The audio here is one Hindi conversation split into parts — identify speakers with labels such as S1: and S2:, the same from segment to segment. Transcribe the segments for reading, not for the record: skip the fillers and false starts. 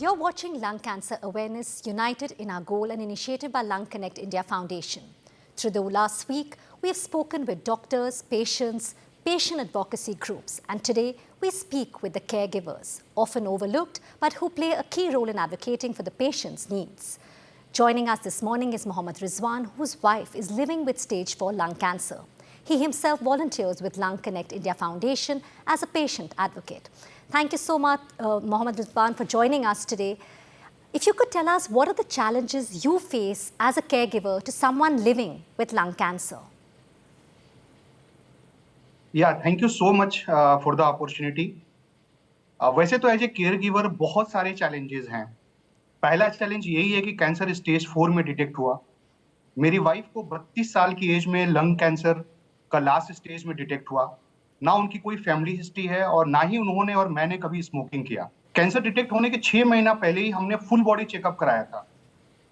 S1: You're watching Lung Cancer Awareness, united in our goal and initiated by Lung Connect India Foundation. Through the last week, we have spoken with doctors, patients, patient advocacy groups, and today we speak with the caregivers, often overlooked, but who play a key role in advocating for the patient's needs. Joining us this morning is Mohammed Rizwan, whose wife is living with stage 4 lung cancer. He himself volunteers with Lung Connect India Foundation as a patient advocate. Thank you so much, Mohammed Rizwan, for joining us today. If you could tell us, what are the challenges you face as a caregiver to someone living with lung cancer?
S2: Yeah, thank you so much for the opportunity. वैसे तो एज ए केयर गिवर बहुत सारे चैलेंजेस हैं। पहला चैलेंज यही है कि कैंसर स्टेज 4 में डिटेक्ट हुआ। मेरी वाइफ को 32 साल की एज में लंग कैंसर का लास्ट स्टेज में डिटेक्ट हुआ। ना उनकी कोई फैमिली हिस्ट्री है और ना ही उन्होंने और मैंने कभी स्मोकिंग किया। कैंसर डिटेक्ट होने के 6 महीना पहले ही हमने फुल बॉडी चेकअप कराया था।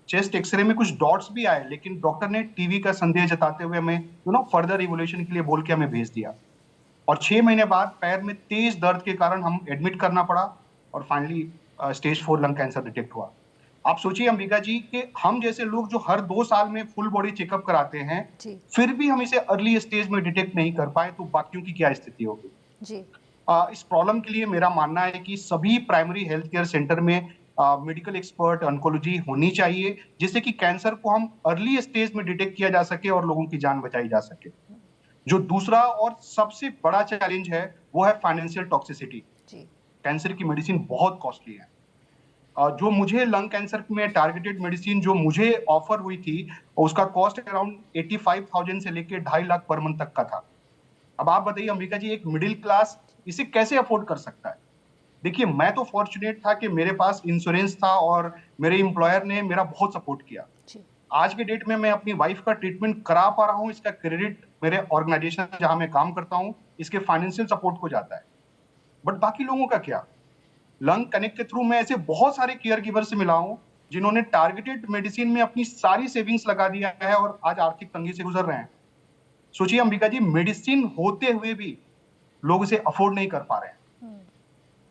S2: चेस्ट एक्सरे में कुछ डॉट्स भी आए, लेकिन डॉक्टर ने टीवी का संदेह जताते हुए हमें फर्दर इवोल्यूशन के लिए बोल के हमें भेज दिया। और 6 महीने बाद पैर में तेज दर्द के कारण हम एडमिट करना पड़ा और finally stage 4 lung cancer detect हुआ। आप सोचिए अंबिका जी कि हम जैसे लोग जो हर 2 साल में फुल बॉडी चेकअप कराते हैं, फिर भी हम इसे अर्ली स्टेज में डिटेक्ट नहीं कर पाए, तो बाकियों की क्या स्थिति होगी जी। इस प्रॉब्लम के लिए मेरा मानना है कि सभी प्राइमरी हेल्थ केयर सेंटर में मेडिकल एक्सपर्ट ऑन्कोलॉजी होनी चाहिए, जिससे कि कैंसर को हम अर्ली स्टेज में डिटेक्ट किया जा सके और लोगों की जान बचाई जा सके। जो दूसरा और सबसे बड़ा चैलेंज है वो है फाइनेंशियल टॉक्सिसिटी। कैंसर की मेडिसिन बहुत कॉस्टली है। जो मुझे लंग कैंसर में टारगेटेड मेडिसिन जो मुझे ऑफर हुई थी, उसका कॉस्ट अराउंड 85,000 से लेके 2.5 लाख पर मंथ तक का था। अब आप बताइए अंबिका जी, एक मिडिल क्लास इसे कैसे अफोर्ड कर सकता है? देखिए, मैं तो फॉर्चुनेट था कि मेरे पास इंश्योरेंस था और मेरे एम्प्लॉयर ने मेरा बहुत सपोर्ट किया। आज के डेट में मैं अपनी वाइफ का ट्रीटमेंट करा पा रहा हूं, इसका क्रेडिट मेरे ऑर्गेनाइजेशन जहां मैं काम करता हूं, इसके फाइनेंशियल सपोर्ट को जाता है। बट बाकी लोगों का क्या? लंग कनेक्ट के थ्रू मैं ऐसे बहुत सारे केयर गिवर से मिला हूं जिन्होंने टारगेटेड मेडिसिन में अपनी सारी सेविंग्स लगा दिया है और आज आर्थिक तंगी से गुजर रहे हैं। सोचिए अंबिका जी, मेडिसिन होते हुए भी लोग इसे अफोर्ड नहीं कर पा रहे हैं।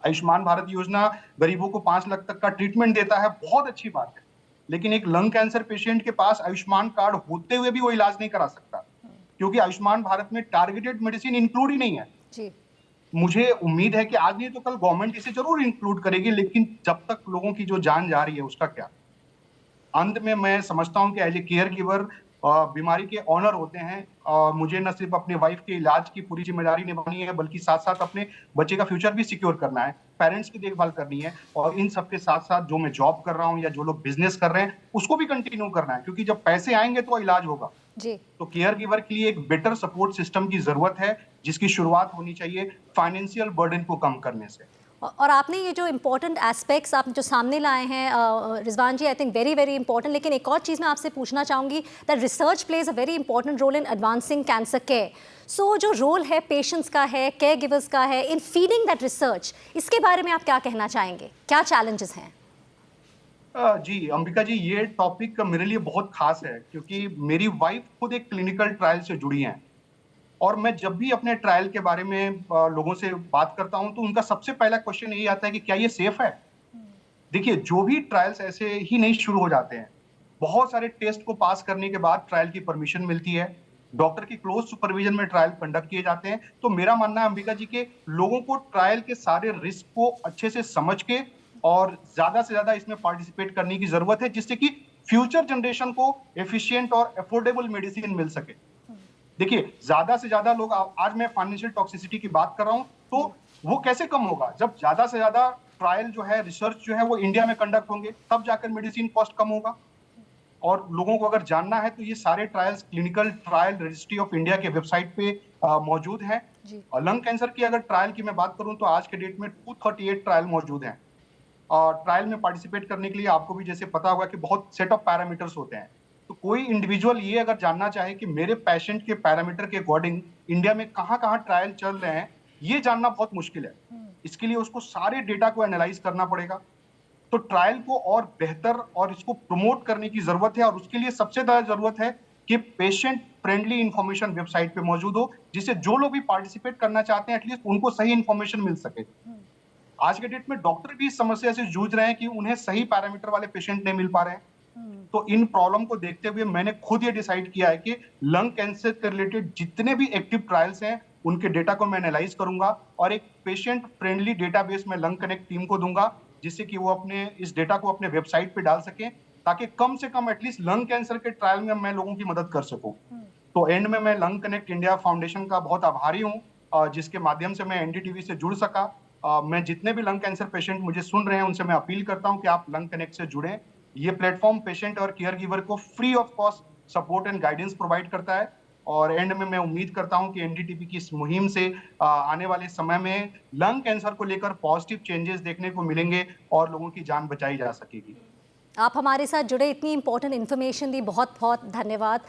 S2: आयुष्मान भारत योजना गरीबों को 5 लाख तक का ट्रीटमेंट देता है, बहुत अच्छी बात है, लेकिन एक लंग कैंसर पेशेंट के पास आयुष्मान कार्ड होते हुए भी वो इलाज नहीं करा सकता, क्योंकि आयुष्मान भारत में टारगेटेड मेडिसिन इंक्लूड ही नहीं है जी। मुझे उम्मीद है कि आज नहीं तो कल गवर्नमेंट इसे जरूर इंक्लूड करेगी, लेकिन जब तक लोगों की जो जान जा रही है उसका क्या? अंत में मैं समझता हूं कि एज ए केयर गिवर बीमारी के ऑनर होते हैं। मुझे न सिर्फ अपने वाइफ के इलाज की पूरी जिम्मेदारी निभानी है, बल्कि साथ साथ अपने बच्चे का फ्यूचर भी सिक्योर करना है, पेरेंट्स की देखभाल करनी है, और इन सबके साथ साथ जो मैं जॉब कर रहा हूं या जो लोग बिजनेस कर रहे हैं उसको भी कंटिन्यू करना है, क्योंकि जब पैसे आएंगे तो इलाज होगा जी। तो केयर गिवर के लिए एक बेटर सपोर्ट सिस्टम की जरूरत है, जिसकी शुरुआत होनी चाहिए फाइनेंशियल बर्डन को कम करने से।
S1: और आपने ये जो इम्पोर्टेंट एस्पेक्ट्स आप जो सामने लाए हैं Rizwan ji, I think very very important. लेकिन एक और चीज़ मैं आपसे पूछना चाहूँगी that research plays a very important role in advancing cancer care. So जो रोल है पेशेंट्स का है, केयर गिवर्स का है इन फीडिंग दैट रिसर्च, इसके बारे में आप क्या कहना चाहेंगे? क्या चैलेंजेस हैं?
S2: जी अंबिका जी, ये टॉपिक मेरे लिए बहुत खास है, क्योंकि मेरी वाइफ खुद एक क्लिनिकल ट्रायल से जुड़ी हैं, और मैं जब भी अपने ट्रायल के बारे में लोगों से बात करता हूं तो उनका सबसे पहला क्वेश्चन यही आता है कि क्या ये सेफ है? देखिए, जो भी ट्रायल्स ऐसे ही नहीं शुरू हो जाते हैं। बहुत सारे टेस्ट को पास करने के बाद ट्रायल की परमिशन मिलती है, डॉक्टर की क्लोज सुपरविजन में ट्रायल कंडक्ट किए जाते हैं। तो मेरा मानना है अंबिका जी के लोगों को ट्रायल के सारे रिस्क को अच्छे से समझ के और ज्यादा से ज्यादा इसमें पार्टिसिपेट करने की जरूरत है, जिससे कि फ्यूचर जनरेशन को एफिशिएंट और अफोर्डेबल मेडिसिन मिल सके। देखिए, ज्यादा से ज्यादा लोग, आज मैं फाइनेंशियल टॉक्सिसिटी की बात कर रहा हूं, तो वो कैसे कम होगा? जब ज्यादा से ज्यादा ट्रायल जो है, रिसर्च जो है वो इंडिया में कंडक्ट होंगे, तब जाकर मेडिसिन कॉस्ट कम होगा। और लोगों को अगर जानना है तो ये सारे trials clinical trial registry of India के वेबसाइट पे मौजूद हैं। और लंग कैंसर की अगर ट्रायल की मैं बात करूं तो आज के डेट में 238 ट्रायल मौजूद हैं। और ट्रायल में पार्टिसिपेट करने के लिए आपको भी जैसे पता होगा कि बहुत सेट ऑफ पैरामीटर्स होते हैं। तो कोई इंडिविजुअल ये अगर जानना चाहे कि मेरे पेशेंट के पैरामीटर के अकॉर्डिंग इंडिया में कहां-कहां ट्रायल चल रहे हैं, ये जानना बहुत मुश्किल है। इसके लिए उसको सारे डेटा को एनालाइज करना पड़ेगा। तो ट्रायल को और बेहतर और इसको प्रमोट करने की जरूरत है, और उसके लिए सबसे ज्यादा जरूरत है कि पेशेंट फ्रेंडली इंफॉर्मेशन वेबसाइट पे मौजूद हो, जिससे जो लोग भी पार्टिसिपेट करना चाहते हैं एटलीस्ट उनको सही इंफॉर्मेशन मिल सके। आज के डेट में डॉक्टर भी इस समस्या से जूझ रहे हैं कि उन्हें सही पैरामीटर वाले पेशेंट नहीं मिल पा रहे हैं। तो इन प्रॉब्लम को देखते हुए मैंने खुद ये डिसाइड किया है कि लंग कैंसर के रिलेटेड जितने भी एक्टिव ट्रायल्स हैं उनके डेटा को मैं एनालाइज करूंगा और एक पेशेंट फ्रेंडली डेटाबेस में लंग कनेक्ट टीम को दूंगा, जिससे कि वो अपने इस डेटा को अपने वेबसाइट पे डाल सकें, ताकि कम से कम एटलीस्ट लंग कैंसर के ट्रायल में मैं लोगों की मदद कर सकूं। तो एंड में मैं लंग कनेक्ट इंडिया फाउंडेशन का बहुत आभारी हूं, जिसके माध्यम से मैं एनडीटीवी से जुड़ सका। मैं जितने भी लंग कैंसर पेशेंट मुझे सुन रहे हैं उनसे मैं अपील करता हूं कि आप लंग कनेक्ट से जुड़ें। ये प्लेटफॉर्म पेशेंट और केयर गिवर को free of cost support and guidance provide करता है। और एंड में मैं उम्मीद करता हूं कि एनडीटीवी की इस मुहिम से आने वाले समय में लंग कैंसर को लेकर पॉजिटिव चेंजेस देखने को मिलेंगे और लोगों की जान बचाई जा सकेगी।
S1: आप हमारे साथ जुड़े, इतनी इंपॉर्टेंट इन्फॉर्मेशन दी, बहुत बहुत धन्यवाद।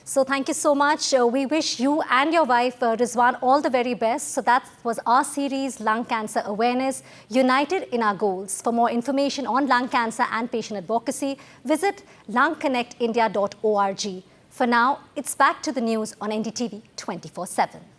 S1: So thank you so much. We wish you and your wife, Rizwan, all the very best. So that was our series, Lung Cancer Awareness, United in Our Goals. For more information on lung cancer and patient advocacy, visit lungconnectindia.org. For now, it's back to the news on NDTV 24/7.